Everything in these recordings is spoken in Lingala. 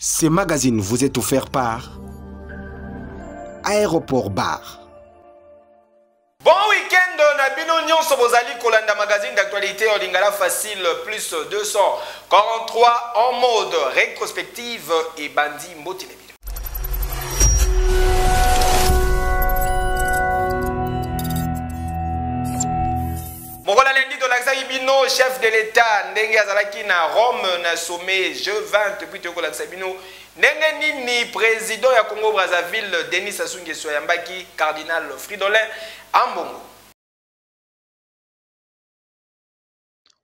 Ce magazine vous est offert par Aéroport Bar. Bon week-end, Nabino Nyonso Bozali Kolanda magazine d'actualité en lingala facile plus 243 en mode rétrospective et Bandi Mbotilebile. Mokola Lendi de l'Axaïbino, chef de l'État, Ndenge Azalaki na Rome, na sommet G20, puis Toko l'Axaïbino, Ndenge Nini, président ya Congo Brazzaville, Denis Sassou Nguesso Yambaki, cardinal Fridolin, Ambongo.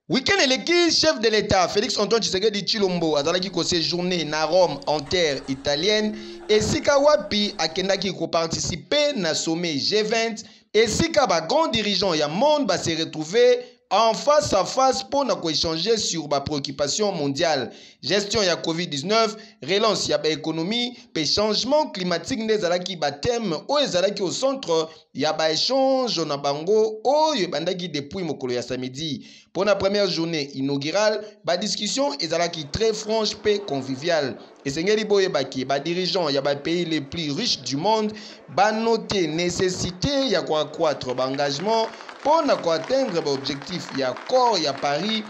Week-end eleki, chef de l'État, Félix Antoine Tshisekedi Tshilombo, Azalaki ko séjourné na Rome en terre italienne, et Sika Wapi akendaki ko participer na sommet G20, et Sika ba grand dirigeant ya monde va se retrouver en face à face pour échanger sur la préoccupation mondiale. Gestion ya Covid-19, relance ya économie, pe changement climatique ne zalaki ba thème o ezalaki au centre ya ba échange na bango o yebandaki depuis mokolo ya samedi. Pour la première journée inaugurale, ba discussion ezalaki très franche pe conviviale. Et Sengeli boye baki ba dirigeant ya ba pays les plus riches du monde ba noter nécessité ya kwa accroître ba engagement pour atteindre l'objectif ya corps ya Paris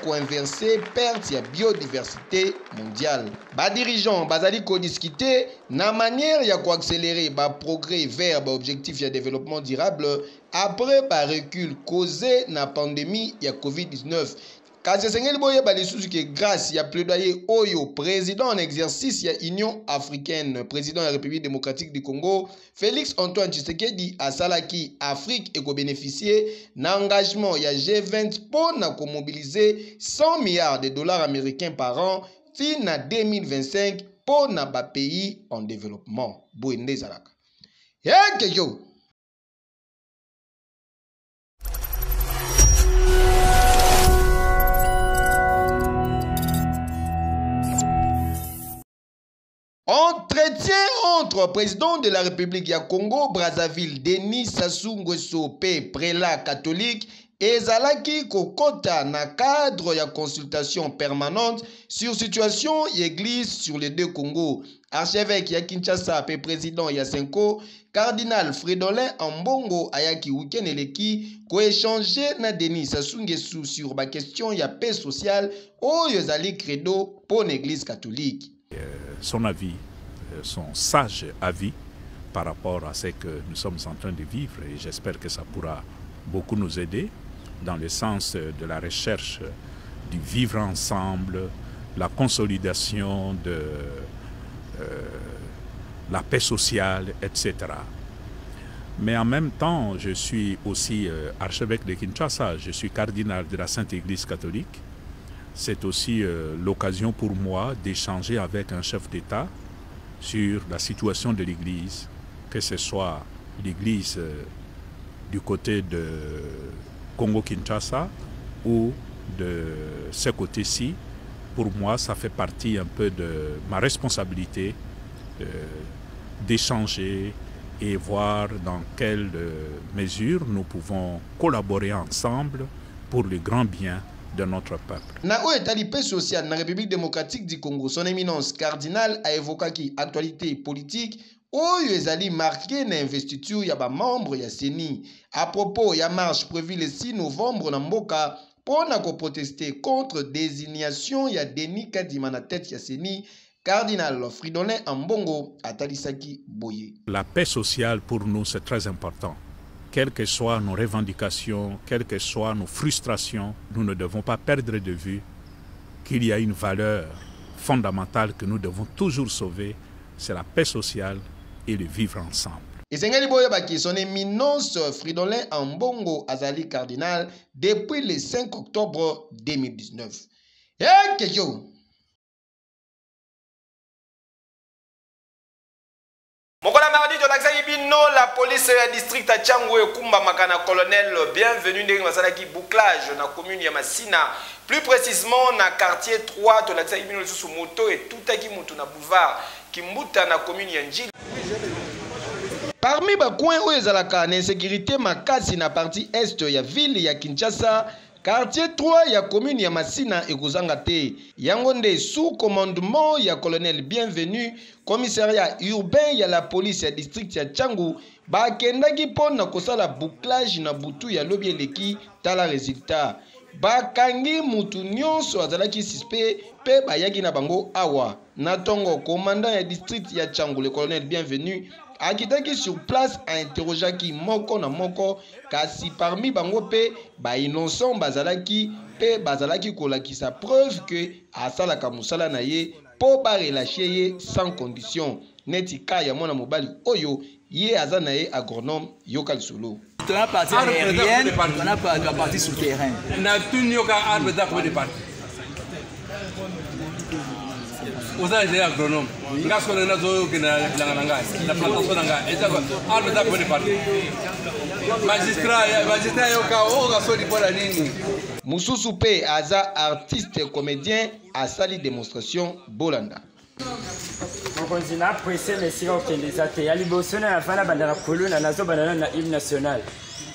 pour inverser perte ya biodiversité mondiale. Ba dirigeant bazali ko discuter na manière ya ko accélérer ba progrès vers ba objectif ya développement durable après ba recul causé na pandémie ya Covid-19. Kasi Sengeli boye ba lisusu ke grâce ya plaidoyer oyo président en exercice ya Union africaine, président de la République démocratique du Congo, Félix Antoine Tshisekedi asalaki Afrique et ko bénéficier na engagement ya G20 pour na ko mobiliser 100 milliards de dollars américains par an fin à 2025 pour na ba pays en développement. Boende zalaka. Yo. Entretien entre président de la République du Congo Brazzaville Denis Sassou Nguesso pe prélat catholique et Zalaki Kokota na cadre ya consultation permanente sur situation y église sur les deux Congos. Archevêque ya Kinshasa pe président ya Senko, cardinal Fridolin Ambongo ayaki week-end eleki ko échanger na Denis Sassou Nguesso sur ba question ya paix sociale o yozali credo pour l'église catholique. Son avis, son sage avis par rapport à ce que nous sommes en train de vivre, et j'espère que ça pourra beaucoup nous aider dans le sens de la recherche du vivre ensemble, la consolidation de la paix sociale, etc. Mais en même temps, je suis aussi archevêque de Kinshasa, je suis cardinal de la Sainte Église catholique. C'est aussi l'occasion pour moi d'échanger avec un chef d'État sur la situation de l'Église, que ce soit l'Église du côté de Congo-Kinshasa ou de ce côté-ci. Pour moi, ça fait partie un peu de ma responsabilité d'échanger et voir dans quelle mesure nous pouvons collaborer ensemble pour le grand bien de notre peuple. Na oetali paix sociale na République démocratique du Congo, son éminence cardinal a évoqué qui actualité politique oyo ezali marqué na investiture ya ba membre ya CENI à propos ya marche prévue le 6 novembre na mboka pour na ko protester contre désignation ya Denis Kadima na tête ya CENI. Cardinal Fridolin Ambongo atalisaki boye. La paix sociale pour nous c'est très important. Quelles que soient nos revendications, quelles que soient nos frustrations, nous ne devons pas perdre de vue qu'il y a une valeur fondamentale que nous devons toujours sauver, c'est la paix sociale et le vivre ensemble. Et Sengeli boye baki son éminence Fridolin Ambongo azali cardinal depuis le 5 octobre 2019. Yo. Mokola mardi de l'Axaïbino, la police district à Tchangwe Kumba Makana colonel bienvenue ndenge masalaki bouclage na commune ya Masina, plus précisément na quartier 3 de l'Axaïbino sous moto et tout aki mutu na boulevard Kimbuta na commune ya Njili. Parmi ba coin où ezalaka na insécurité makasi na partie est ya ville ya Kinshasa, Quartier 3 ya commune ya Masina ekozanga te. Yango nde sous commandement ya colonel Bienvenu, commissariat urbain ya la police ya district ya Tchangu, bakendaki pona kosala bouclage na butu ya lobi eleki tala résultat. Bakangi mutu nyonso azalaki suspect pe bayaki na bango awa. Na tongo commandant ya district ya Tchangu, le colonel Bienvenu, akitaki sur place a interrogaki moko na moko, kasi parmi bango pe ba innocent bazalaki pe bazalaki kolakisa preuve que asalaka musala na ye po ba relâcher ye sans condition. Neti ka ya mwana mobali oyo ye aza na ye agronome Yoka Lisolo. On a parti aérienne, on a parti sur le terrain. On a tout mis au cas arbre d'arbre de parti. Vous avez été agronome. Nous avons fait la plantation arbre d'arbre de parti. Magistrat, Mususu pe aza artiste comédien a sali démonstration Bolanda. On a apprécié les sirops qui les a été. Aliboson a fait la bandana colonne à Nazo Banana na hymne national.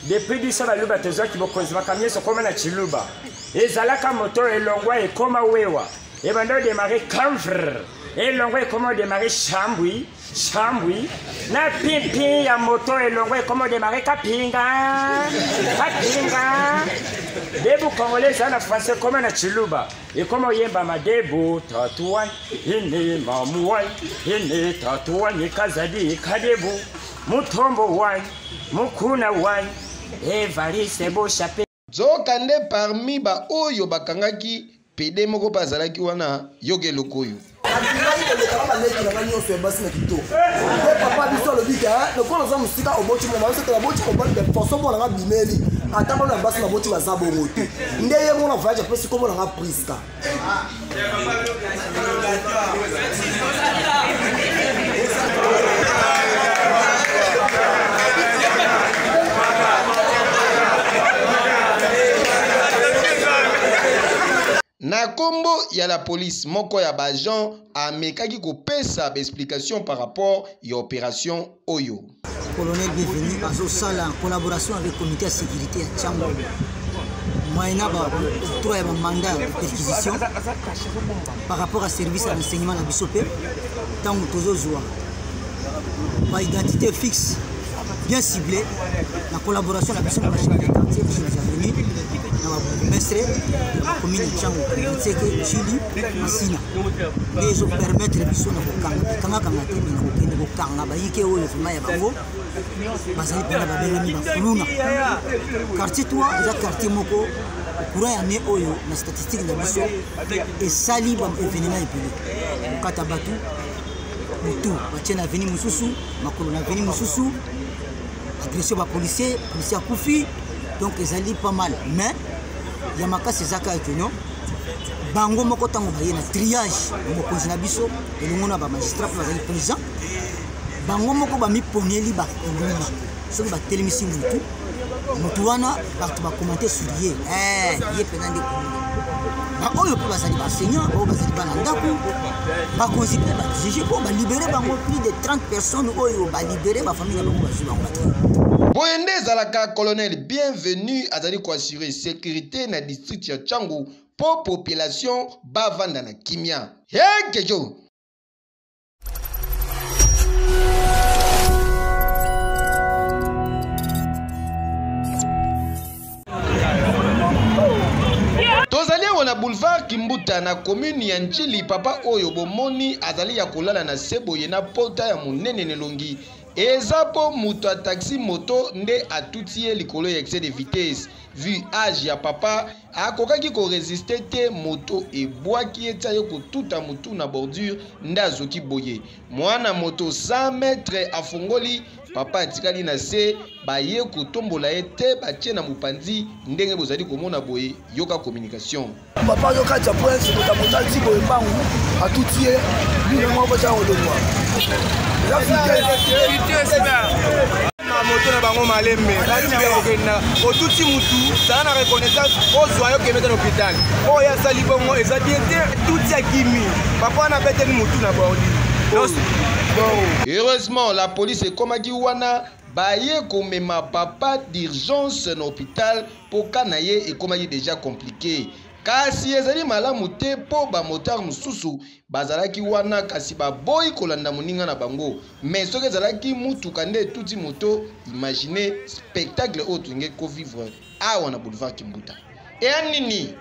Depuis du sabbat, le bateau qui va construire camion sur comme na Chiluba. Et Zalaka moto et longwa et koma wewa. Et bando démarrer camfre. Et longwa et comment démarrer chambui. Chambui. Na pipi ya moto et longwa et comment démarrer kapinga. Kapinga. Debu congolais ça na français comme na Chiluba. Et comment yemba madebu tatouan. Hini mamuan. Hini tatouan ikazadi kadebu. Mutombo wan. Mukuna wan. Evariste bo chape. Zokande parmi ba oyo bakangaki pede moko bazalaki wana yoge lokoyo. Papa biso le bika le kono za musika obochi mo ba se la bochi ko ba de force mo na bimeli ataba na basi na bochi ba za bongote ndeye mo na voyage pesi ko mo na priska. Na kombo ya la police moko ya bajan amekaki kopesa explication par rapport à opération Oyo. Colonel Bienvenu a sala en collaboration avec le comité de sécurité à Tchango. Moyena ba octroyer un mandat de perquisition par rapport à service à renseignement na Bissopé tant tozo joa. Ba identité fixe bien ciblée la collaboration la personne de la quartier qui nous a venu mestre la commune de Tchango c'est que Chili Masina les permettre de biso na kokanga kanga kanga te na kokende kokanga ba yike oyo fuma ya bango bazali pena ba belemi ba fuluna quartier 3 eza quartier moko courant ya ne oyo na statistique na biso et sali ba événement epele kata batu mutu batiena veni mususu makolo na veni mususu agression ba policier a koufi donc ezali pas mal mais ya makasi ezaka ekenyo bango moko tango baye na triage mokonzi na biso elongo na ba magistrat bazali présent bango moko bamiponeli ba eluma soki batelemisi mutu wana bato bakommente sur ye ye pena nde komona oyo mpe bazali baenseignant oyo bazali bana ndako bakonzi mpe bajuge mpo balibere bango plus de 30 personnes oyo balibere bafamille na bango bazwi bango bate. Boyende zalaka colonel Bienvenu azali ko assurer sécurité na district ya Tchangu pour population bavanda na kimia. Kejo. Tozali wana boulevard Kimbuta na commune ya Nchili papa oyo bomoni azali ya kolala na seboye na pota ya munene nelongi. Ezapo muto taxi moto nde atutie likolo ya excès de vitesse. Vu âge ya papa akokaki ko résister te moto ebwaki eta yo kotuta mutu na bordure ndazoki boye. Mwana moto 100 mètres afongoli papa atikali na se baye kotombola ete batie na mupanzi ndenge bozali komona boye yoka communication. Papa yoka cha prince ko tamota tibo embangu atutie bino mo bocha odonwa. Moto na bango malembe okenda otuti mutu ça na reconnaissance ozwa yo kemeta na hôpital oyo asali bongo eza bien te tuti akimi papa na bete ni mutu na bordi. Heureusement la police ekomaki wana baye komema papa d'urgence na hôpital pour kanaye et comme déjà compliqué. Kasi ezali malamu te po ba motar mususu bazalaki wana kasi ba boy kolanda moninga na bango. Mais soki ezalaki mutuka nde tuti moto, imaginez spectacle autre nge ko vivre awa na boulevard Kimbuta. Et anini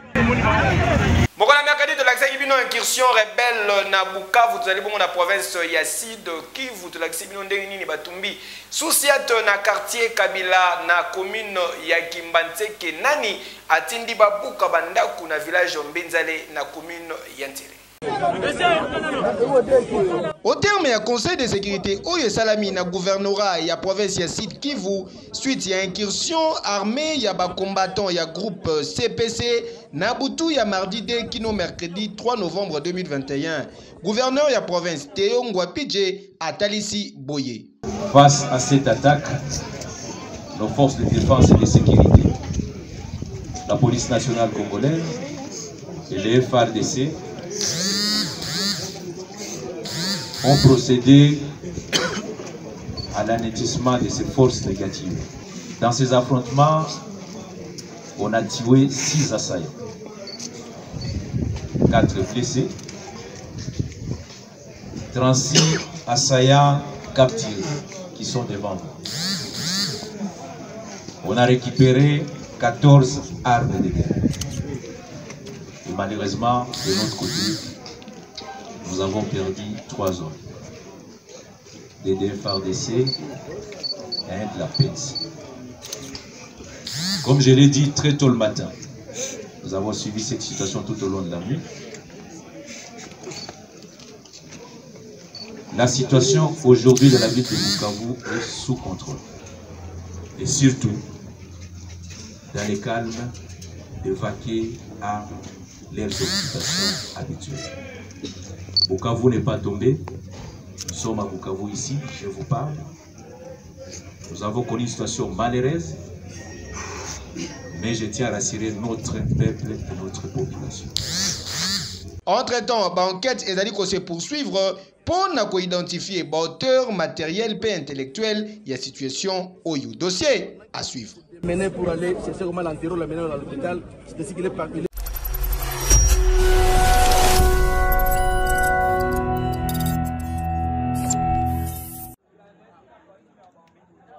Mokola mercredi de l'accès ibino incursion rebelle na Bukavu tozali bongo na province ya Sud Kivu tolakisi bino ndenge nini batumbi Susiat na quartier Kabila na commune ya Kimbantseke nani atindi babuka bandaku na village Mbenzale na commune ya Ntere. Au terme ya conseil de sécurité oyo salami na gouvernorat ya province ya Sud Kivu suite ya incursion armée ya ba combattant ya groupe CPC na butu ya mardi 2 kino mercredi 3 novembre 2021 gouverneur ya province Théo Ngwapidje atalisi boye. Face à cette attaque, nos forces de défense et de sécurité, la police nationale congolaise et les FARDC ont procédé à l'anéantissement de ces forces négatives. Dans ces affrontements, on a tué 6 assaillants, 4 blessés, 36 assaillants capturés qui sont devant nous. On a récupéré 14 armes de guerre. Et malheureusement, de notre côté, nous avons perdu 3 hommes. Des FARDC et un de la PETS. Comme je l'ai dit très tôt le matin, nous avons suivi cette situation tout au long de la nuit. La situation aujourd'hui de la ville de Bukavu est sous contrôle. Et surtout, dans le calme, de vaquer à leurs occupations habituelles. Bukavu n'est pas tombé. Nous sommes à Bukavu ici, je vous parle. Nous avons connu une situation malheureuse, mais je tiens à rassurer notre peuple et notre population. Entre-temps, l'enquête est se poursuivre pour identifier l'auteur matériel et intellectuel de la situation au dossier à suivre. Mené pour aller chercher comment l'enterrer, la mener à l'hôpital, c'est ce qu'il est parti.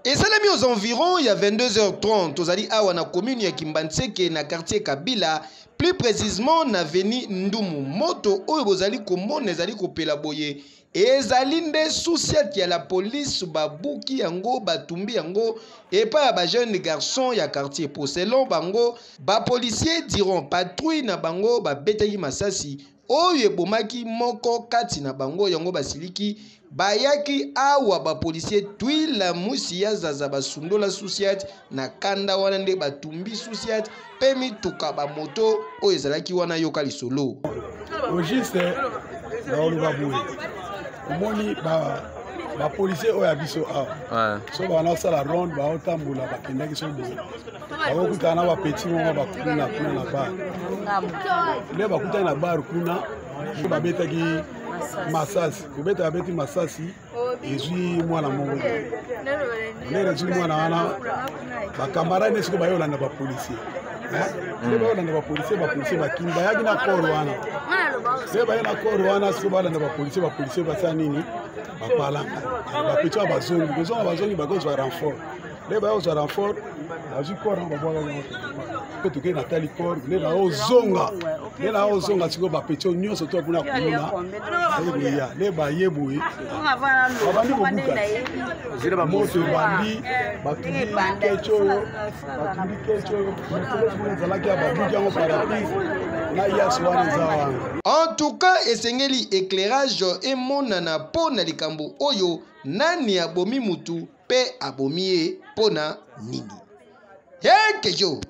Et ça l'a mis aux environs, il y a 22h30, aux Ali Awa na commune ya Kimbantseke na quartier Kabila, plus précisément na veni Ndumu moto oyo bozali komona ezali kopela boye ezali nde Susiat ya la police babuki yango batumbi yango et pas ba jeune garçon ya quartier pour selon bango ba policiers diront patrouille na bango ba betaki masasi oyo ebomaki moko kati na bango yango basiliki bayaki awa ba policier twila musi ya zaza basundola Susiat na kanda wana nde batumbi Susiat pe mituka ba moto oyo ezalaki wana yoka lisolo registre na oluba boye omoni ba policier oyo abiso awa so bana sala ronde ba otambula bakendaki so boye bakokutana ba petit mongo bakuna kuna na bar le bakutana na bar kuna babetaki masasi kobeta babeti masasi ezwi mwana mongo lero ezwi mwana wana bakamara ne siko bayolanda ba policier bayolanda ba policier bakimba yaki na koro wana se bayena koro wana siko bayolanda ba policier basa nini bapalanga bapeti wa bazongi kozonga bazongi bakozwa renfort le bayozwa renfort azwi koro babwaka pe tuke na tali koro le na ozonga siko bapeti nyonso to kuna kuna ya le bayeboye babandi bobuka moto bandi batundi kecho zalaki babuki yango parapluie na yasi wana zawa. En tout cas esengeli éclairage emonana pona likambo oyo nani abomi mutu pe abomi pona nini kejo.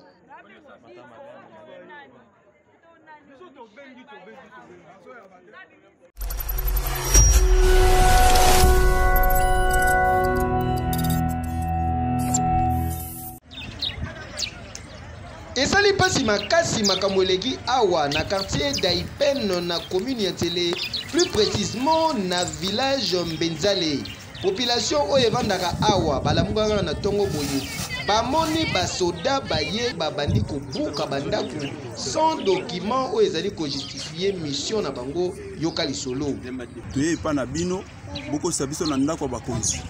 Esali pasi makasi makamweleki awa na quartier d'Aipen na commune ya Tele, plus précisément na village Mbenzale. population oyo evandaka awa balamukaka na ntongo boye bamoni basoda baye babandi kobuka bandako sans document oyo ezali kojustifie mission na bango yoka lisolo toye epa na bino bokosisa biso na ndako ya bakonzi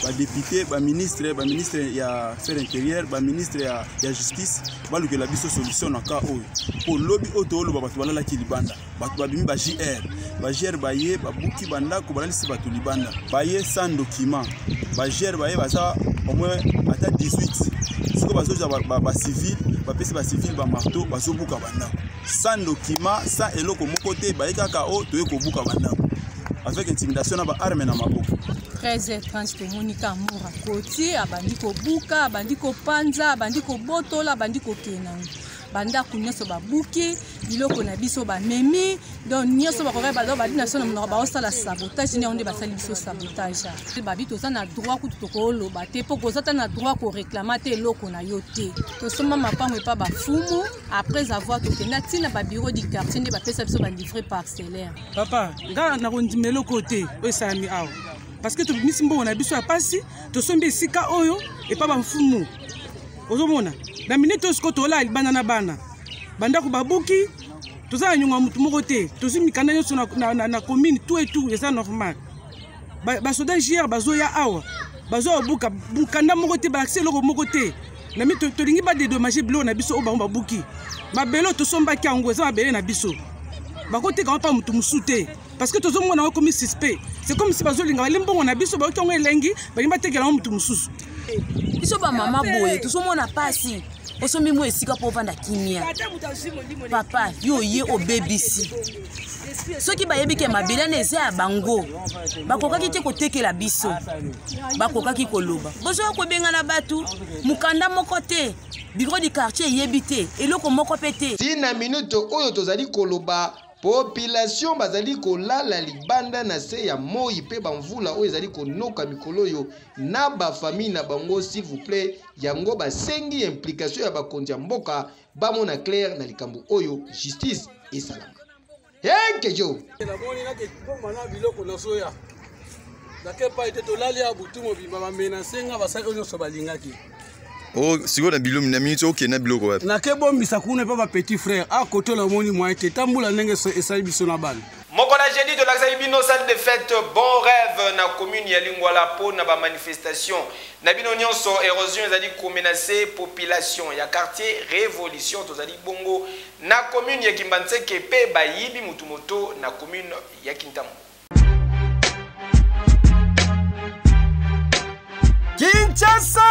badepute baministre ya affaire intérieure baministre ya justice balukela biso solution na ka oyo mpo lobi oyo tooloba bato balalaki libanda bato babimi ba JR baye babuki bandako balalisi bato libanda baye sans document ba JR baye baza au moins ata 18 siko bazoja bacivile bapesi bacivile bamarteau bazobuka bandako sans document sans eloko moko te baye kaka oyo toye kobuka bandako avec intimidation na ba arme na maboko. 13h30 tomonika amour à côté abandi ko buka abandi ko panza abandi ko botola abandi ko kenango banda kunyoso babuki biloko na biso ba memi donc nyoso bakoka bado badi na sona mnoba osala sabotage ne onde basali biso sabotage babi toza na droit ku tokolo bate po kozata na droit ko réclamer te eloko na yo te to soma mapango epa ba fumu après avoir tokenda tina ba bureau du quartier ne ba pesa biso ba livrer parcellaire papa nga na kondimelo côté osami awo parce que tobimisi mbongo na biso ya pasi tosombi esika oyo epa ba mfumu ozomona na minute osko tola libana na bana bandako babuki tozala nyonga mutu moko te tozimikana nyonso na commune tout et tout eza normal basoda JR bazoya awa bazobuka bukanda moko te baaccès eloko moko te na mi tolingi badedommage biloko na biso oyo bango babuki mabelo tosombaki yango eza mabele na biso bakoteka mpa mutu mosu te parce que tozomona yango komi suspect c'est comme si bazolinga bali mbongo na biso bayoki yango elengi balingi batekela yango mutu mosusu biso bamama boye tozomona pasi osombi mo esika mpo ovanda kimia papa yo ye obebisi soki bayebi ke mabele na eza ya bango bakokaki te kotekela biso bakokaki koloba bozoya kobengana bato mokanda moko te bureau du quartier eyebi te eloko moko mpe te tina minute oyo tozali koloba population bazali kolala libanda na se ya moi mpe bamvula oyo ezali konoka mikolo oyo na bafamille na bango s'il vous plaît yango basengi implication ya bakonzi ya mboka bamona clair na likambo oyo justice esalama kejo namoni nake bomana biloko nazoya dake pa ete tolali ya butu mobimba bamenasenga basali oyo nyonso balingaki Oh, siko na biloko na minute okay na biloko wapi. Na ke bombisa kuna pa ba petit frère a koto la moni moi te tambula ndenge esali biso na bana. Mokona jeudi de l'Axaibino salle de fête bon rêve na commune ya Lingwala po na ba manifestation. Na bino nyonso érosion ezali ko menacer population ya quartier révolution tozali bongo na commune ya Kimbanseke pe bayibi mutumoto na commune ya Kintambo. Kinshasa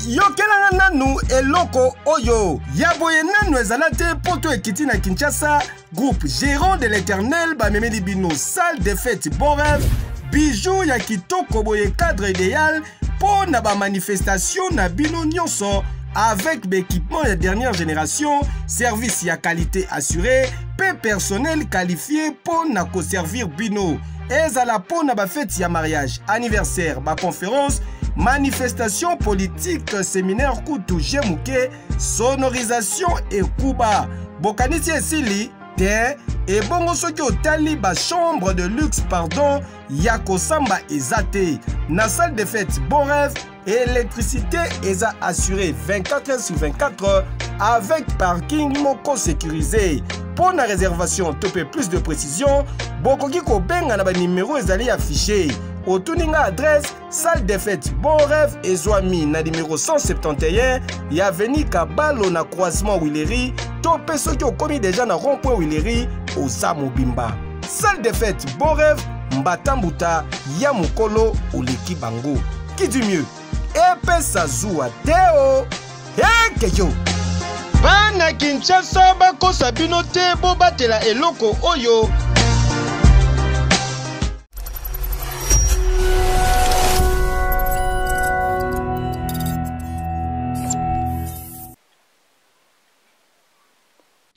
yokelanga nanu eloko oyo yaboye nanu ezala te poto ekiti na Kinshasa groupe gérant de l'éternel bamemeli bino salle de fête bon rêve bijou ya kitoko boye cadre idéal po na ba manifestation na bino nyonso avec l'équipement de dernière génération service ya qualité assurée pe personnel qualifié po na ko servir bino ezala po na ba fête ya mariage anniversaire ba conférence manifestation politique, séminaire Koutou Jemuke, sonorisation et Kuba. Bokanisi esili, te, et bongo soki otali ba chambre de luxe, pardon, Yako Samba ezate. Na salle de fête, bon rêve, électricité eza assurée 24 heures sur 24 heures avec parking moko sécurisé. Pour la réservation, topé plus de précision, bokoki ko benga na ba numéro ezali affiché. Au Tuninga adresse, salle de fête Bon Rêve et Zoami na numéro 171, y a veni Kabalo na croisement Willery, topé ceux qui ont commis déjà na rond-point Willery au Samobimba. Salle de fête Bon Rêve, Mbatambuta, Yamukolo ou Leki Bango. Qui du mieux? Epe Sazua Teo, Kejo. Bana Kinshasa bako sabino te bo batela eloko oyo.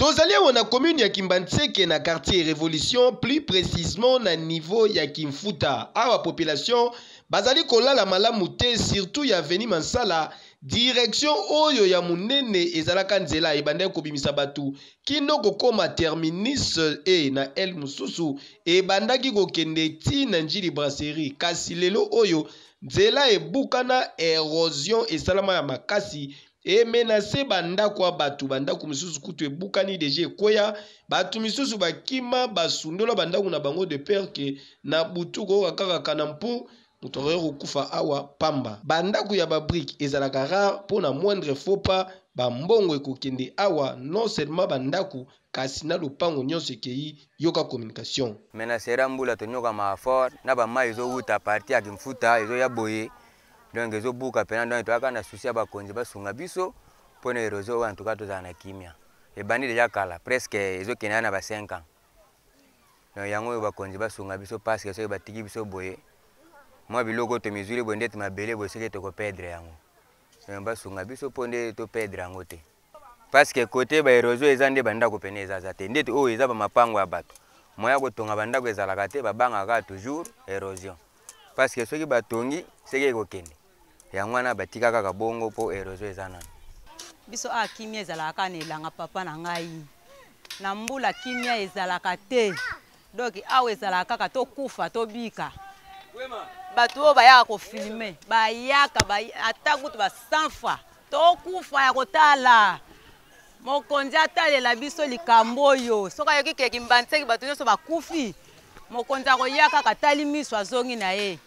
Tozalia wana commune ya Kimbantseke na quartier Révolution, plus précisément na niveau ya Kimfuta. Awa population bazali kolala malamu te, surtout ya Veni Mansala. Direction oyo ya munene ezalaka nzela ebanda kobimisa batu kino kokoma terminus e na El Mususu ebandaki kokende ti na njili brasserie. Kasi lelo oyo nzela ebukana érosion esalama ya makasi e menase bandako batu bandako misusu kutu ebukani deje ekoya batu misusu bakima basundola bandako na bango de peur que na butuko kakaka na mpu mutorero kufa awa pamba bandako ya babrique ezalaka rare pona moindre faux pas bambongo ekokende awa non seulement bandako kasi na lupango nyonso ekei yoka communication menasera mbula tonyoka maafort na bama ezowuta parti ya Kimfuta ezoya boye donc ezobuka pena donc toyaka na susi ya bakonzi basunga biso mpona erosion oyo antuka tozala na kimia ebandi deja kala presque ezokende na ba 5 ans donc yango oyo bakonzi basunga biso parce que soki batiki biso boye mwa biloko tomizuli boye nde mabele boye soki tokopedre yango basunga biso mpo nde topedre yango te parce que côté baerosion eza nde bandako pene ezaza te ndeti oyo eza bamapango ya bato moya kotonga bandako ezalaka te babangaka toujours érosion parce que soki batongi seki ekokende yango wana batika kaka bongo mpo érosion eza nano biso kimia ezalaka na elanga papa na ngai na mbula kimia ezalaka te donc awa ezalaka kaka tokufa tobika bato oyo bayaka kofilme bayaka ata kutu basanfa tokufa ya kotala mokonzi atalela biso likambo oyo soki ayoki ke Kimbantseke bato nyonso bakufi mokonzi akoya kaka tali miso azongi na ye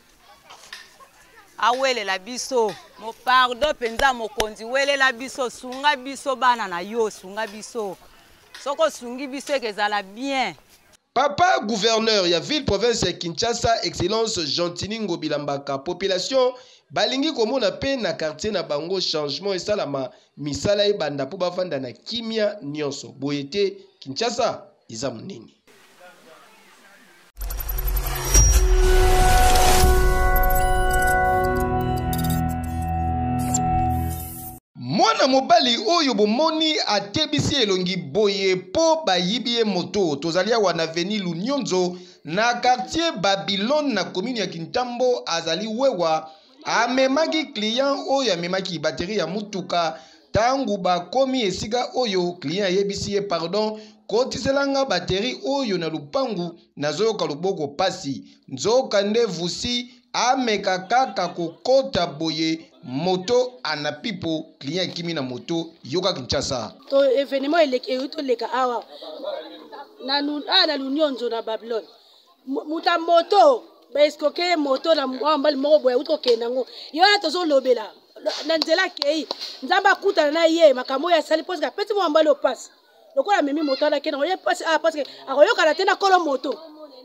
awelela biso mo pardon penza mokonzi welela biso sunga biso bana na yo sunga biso soko sungi biso ekezala bien. Papa gouverneur ya ville province ya Kinshasa excellence Jean-Tiningo Bilambaka population balingi komona pe na quartier na bango changement esalama misala ebanda po bavanda na kimia nyonso boyete Kinshasa eza munene. Mwana mobali oyo bomoni atebisi elongi boye po bayibi moto tozalia wana veni Lunyonzo na quartier Babylone na commune ya Kintambo azali wewa amemaki client oyo amemaki batterie ya mutuka tangu bakomi esika oyo client yebisi ye pardon kotiselanga batterie oyo na lupangu nazoyoka luboko pasi nzoka nde vusi ameka kaka kokota boye moto anapipo client kimi na moto yoka Kinshasa to événement eleki leka awa na Lunyonzo na Babylone muta moto baeskoke moto na mbali moko boya utokenda ngo yo atozo lobela na nzela kei nzamba kutana na ye makambo ya sali poska peti mo mbali opasi lokola memi moto na kena ye pasi parce que akoyoka na tena kolo moto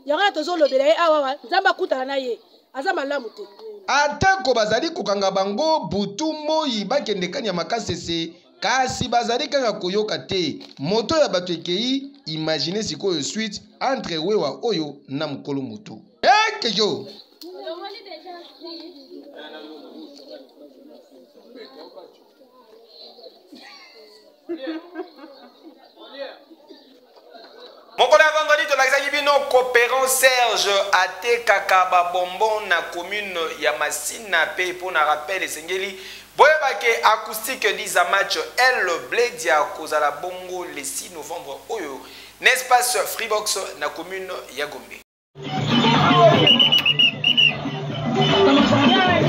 yaka atozo lobela ye awa nzamba kutana na ye azama lamu te atako bazali kokanga bango butu moyi bakendekani ya makasese kasi bazali kaka koyoka te moto ya bato ekei imagine sikoyo suite entre wewa oyo na mokolo moto ekejo Mokolo ya vendredi tolakisaki bino coopérant Serge atekaka babonbon na commune ya Masina pe pour na rappel esengeli boyebake acoustique disa match El Bledia kozala bongo le 6 novembre oyo n'espace Freebox na commune ya Gombe.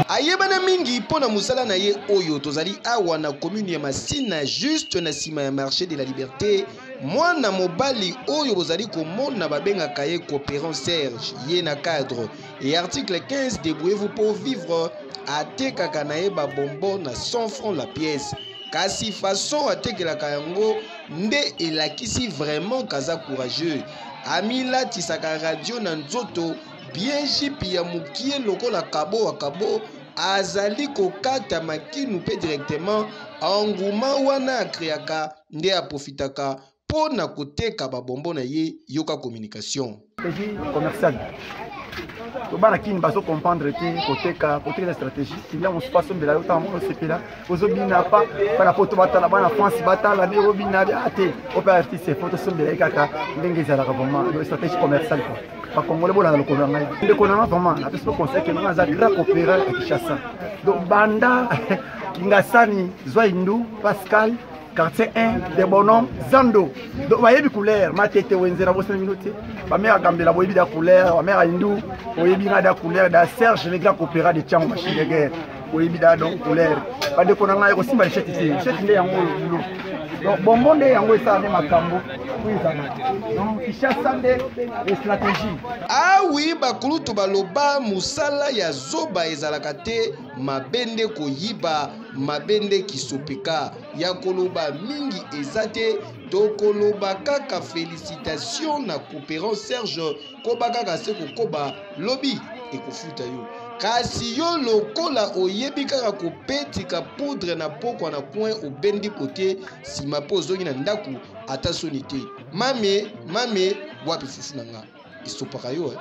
ayebana mingi pona musala na ye oyo tozali awa na commune ya Masina juste na sima ya marché de la liberté mwana mobali oyo bozali komona babengaka ye coopérant Serge ye na cadre et article 15 débrouillez-vous pour vivre atekaka na ye babombo na 100 francs la pièce kasi façon atekelaka yango nde elakisi vraiment kaza courageux amilatisaka radio na nzoto bien jipi ya mukie lokola kabo akabo azali kokata makinu pe directement enguma wana akreaka nde aprofitaka pona koteka babombo na ye yoka communication petit commercial to bana kini baso comprendre te côté la stratégie il y a une façon de la autant on se fait là ozo bina pas para poto batala bana France batala ne robina ate opératif c'est photo son de kaka ndenge za la vraiment la stratégie commerciale quoi pas congolais bola le kola ngai de kona vraiment la personne conseil que nous za grand opéra à Kinshasa donc banda Kingasani Zoindu Pascal quartier 1 des bonhommes Zando donc voyez couleur ma tête wenzera bo 5 minutes ba mère gambela boyebi da couleur ba mère Indu boyebi na da couleur da Serge le grand opéra de Tchango machine de guerre boyebi da donc couleur ba de kona ngai ko simba chete nde yango bulo donc bonbon de yango ça ne makambo oui ça donc Kinshasa de stratégie ah oui bakulutu baloba musala ya zoba ezalaka te mabende koyiba mabende kisopeka ya koloba mingi ezate to koloba kaka félicitations na coopérant Serge kobaka kase kokoba lobby ekofuta yo kasi yo lokola oyebi kaka kopetika poudre na pokwa na coin obendi kote sima po ozongi na ndaku ata soni te mame wapi fufu nanga esopaka yo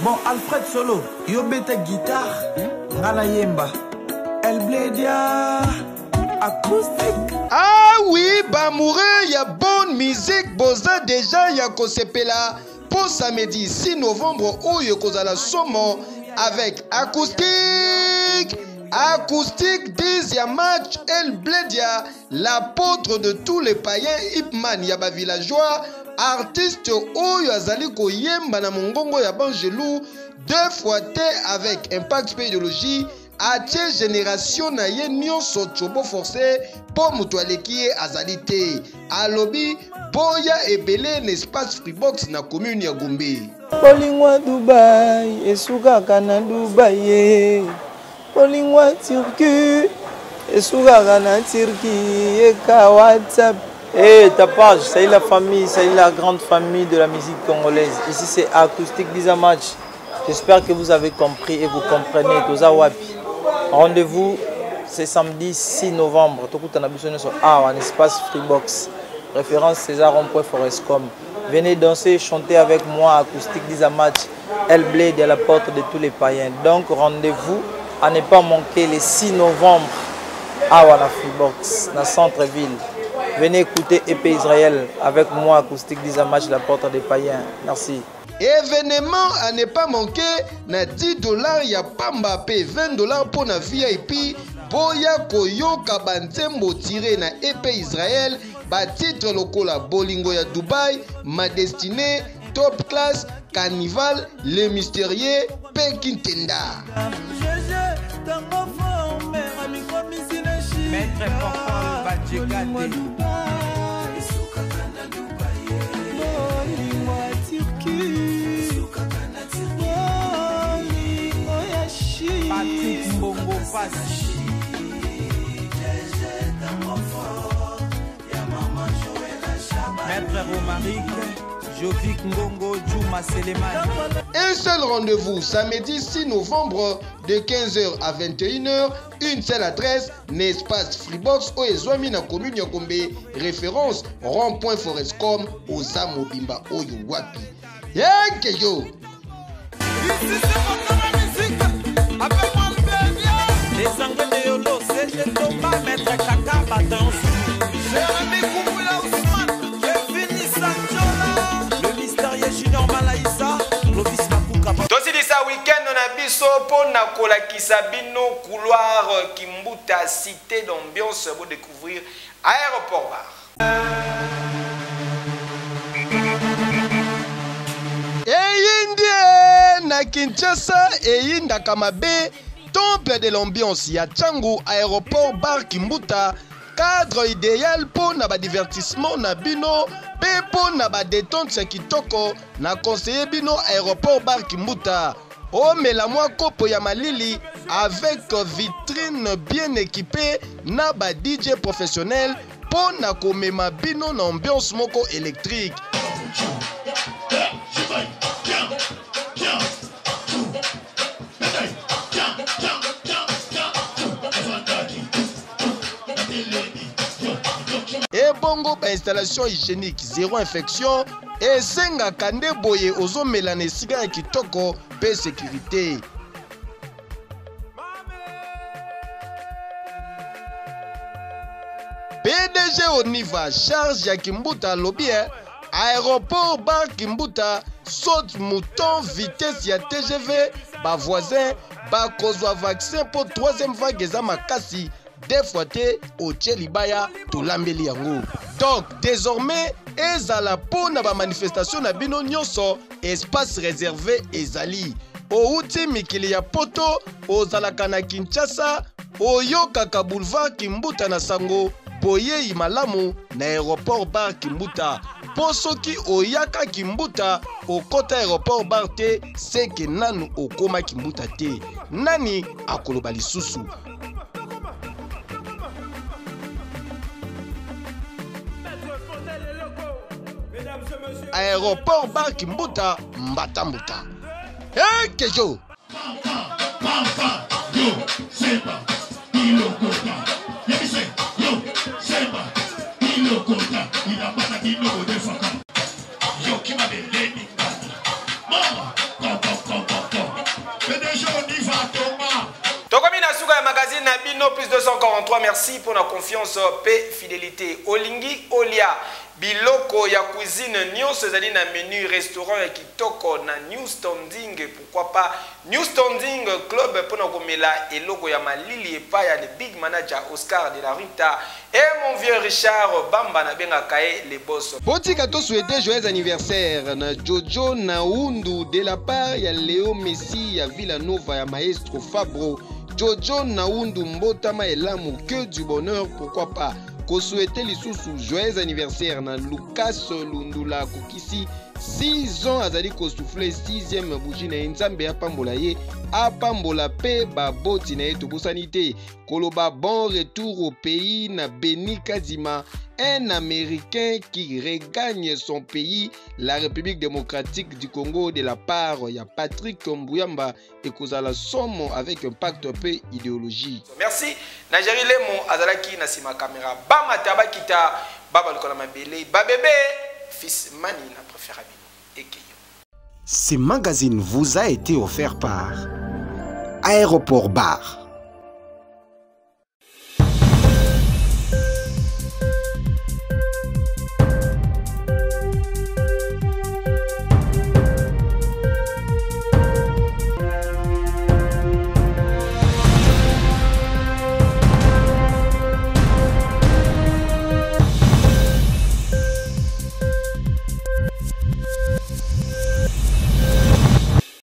Bon, Alfred Solo, yo bete guitare, ngana yemba, El Bledia, acoustique. Ah oui, bamouré, y'a bonne musique, boza déjà y'a kosepela. Pour samedi 6 novembre, où y'a kozala somo avec acoustique. Acoustique 10e match, El Bledia, l'apôtre de tous les païens, Hipman Yaba villageois. Artiste oyo azali koyemba na mongongo ya bangelou 2 fois te avec impact pédologie atie génération na ye nyonso chobo forcé po mutu aleki ye azali te alobi boya ebele na espace Freebox na commune ya Gombe Polingwa Dubai esukaka na Dubai Polingwa Turquie esukaka na Turquie eka WhatsApp. Et ta page, c'est la famille, c'est la grande famille de la musique congolaise. Ici c'est Acoustique 10e match. J'espère que vous avez compris et vous comprenez. Tozawapi. Rendez-vous, c'est samedi 6 novembre. En espace Freebox. Référence César Rond.Forescom. Venez danser, chanter avec moi Acoustique 10e match. El Blade à la porte de tous les païens. Donc rendez-vous à ne pas manquer le 6 novembre à la Freebox, dans le centre-ville. Venez écouter EP Israël avec moi, Acoustique 10e match, la porte des païens. Merci. Événement à ne pas manquer, na $10 ya pamba pe $20 pour na VIP. Boya koyoka banzembo tiré na EP Israël. Ba titre lokola Bolingo ya Dubai, Ma Destinée, Top Class, Carnival, Le Mystérieux, Pekintenda. Maître Patrick Mbongo Fassi Maître Romaric Jovic Ngongo Djouma Seleman. Un seul rendez-vous samedi 6 novembre de 15h à 21h. Une seule adresse, n'espace Freebox au Ezwami na commune Yakombe. Référence Rond.Forescom Oza Mobimba Oyo Wapi. Yekeyo. Les Anglais de Yolo, c'est le Thomas, Maître Kaka Batance. Jérémy Koumoula Ousmane, Kevin Sanchola, le mystérieux Junior Malaïsa, Clovis Makuka. Tosilisa week-end na biso pona kolakisa bino couloir Kimbuta cité d'ambiance pour découvrir aéroport bar. Eyindie na Kinshasa eyinda kamabe temple de l'ambiance ya Tchango aéroport bar Kimbuta cadre idéal pour na ba divertissement na bino pe pour na ba détente kitoko na conseiller bino aéroport bar Kimbuta. Oh mais la moi kopo ya malili avec vitrine bien équipée na ba DJ professionnel mpo na komema bino na ambiance moko électrique. Ebongo ba installation hygiénique zéro infection esengaka nde boye ozomela na esika ya kitoko pe sécurité. PDG Oniva charge ya Kimbuta alobi aéroport bar Kimbuta saute mouton vitesse ya TGV ba voisin ba kozwa vaccin pour troisième vague eza makasi deux fois te otie libaya tolambeli yango. Donc désormais ezala pona ba manifestation na bino nyonso espace réservé ezali. Outi mikili ya poto ozalaka na Kinshasa oyokaka boulevard Kimbuta na sango boye malamu na aéroport bar Kimbuta. Posoki oyaka Kimbuta okota aéroport bar te seke nanu okoma Kimbuta te. Nani akoloba lisusu? Aéroport bar Kimbuta Mbatambuta. Hey Kejo. Tokomina suka ya magazine na bino plus 243. Merci pour la confiance paix fidélité. Olingi Olia biloko ya cuisine nyonso ezali na menu restaurant ya kitoko na New Standing. Pourquoi pas New Standing Club pour na komela eloko ya malili epai ya le big manager Oscar de la Rita et mon vieux Richard Bamba na benga kae les boss. Botika to souhaiter joyeux anniversaire na Jojo Naundu de la part ya Léo Messi ya Villanova ya Maestro Fabro. Jojo Naundu mbotama elamu que du bonheur, pourquoi pas. Ko souhaiter lisusu joyeux anniversaire na Lucas Lundula Kokisi 6 ans azali ko souffler 6e bougie na nzambe apambola ye apambola pe baboti na eto bosanité koloba bon retour au pays na Beni Kadima, un Américain qui regagne son pays, la République démocratique du Congo, de la part ya Patrick Mbuyamba et kozala somo avec un pacte peu idéologie. Merci. Najeri Lemo azalaki na sima caméra bama tabakita baba lokola mabele babebe fils mani na préférable ekeyo. Ce magazine vous a été offert par Aéroport Bar.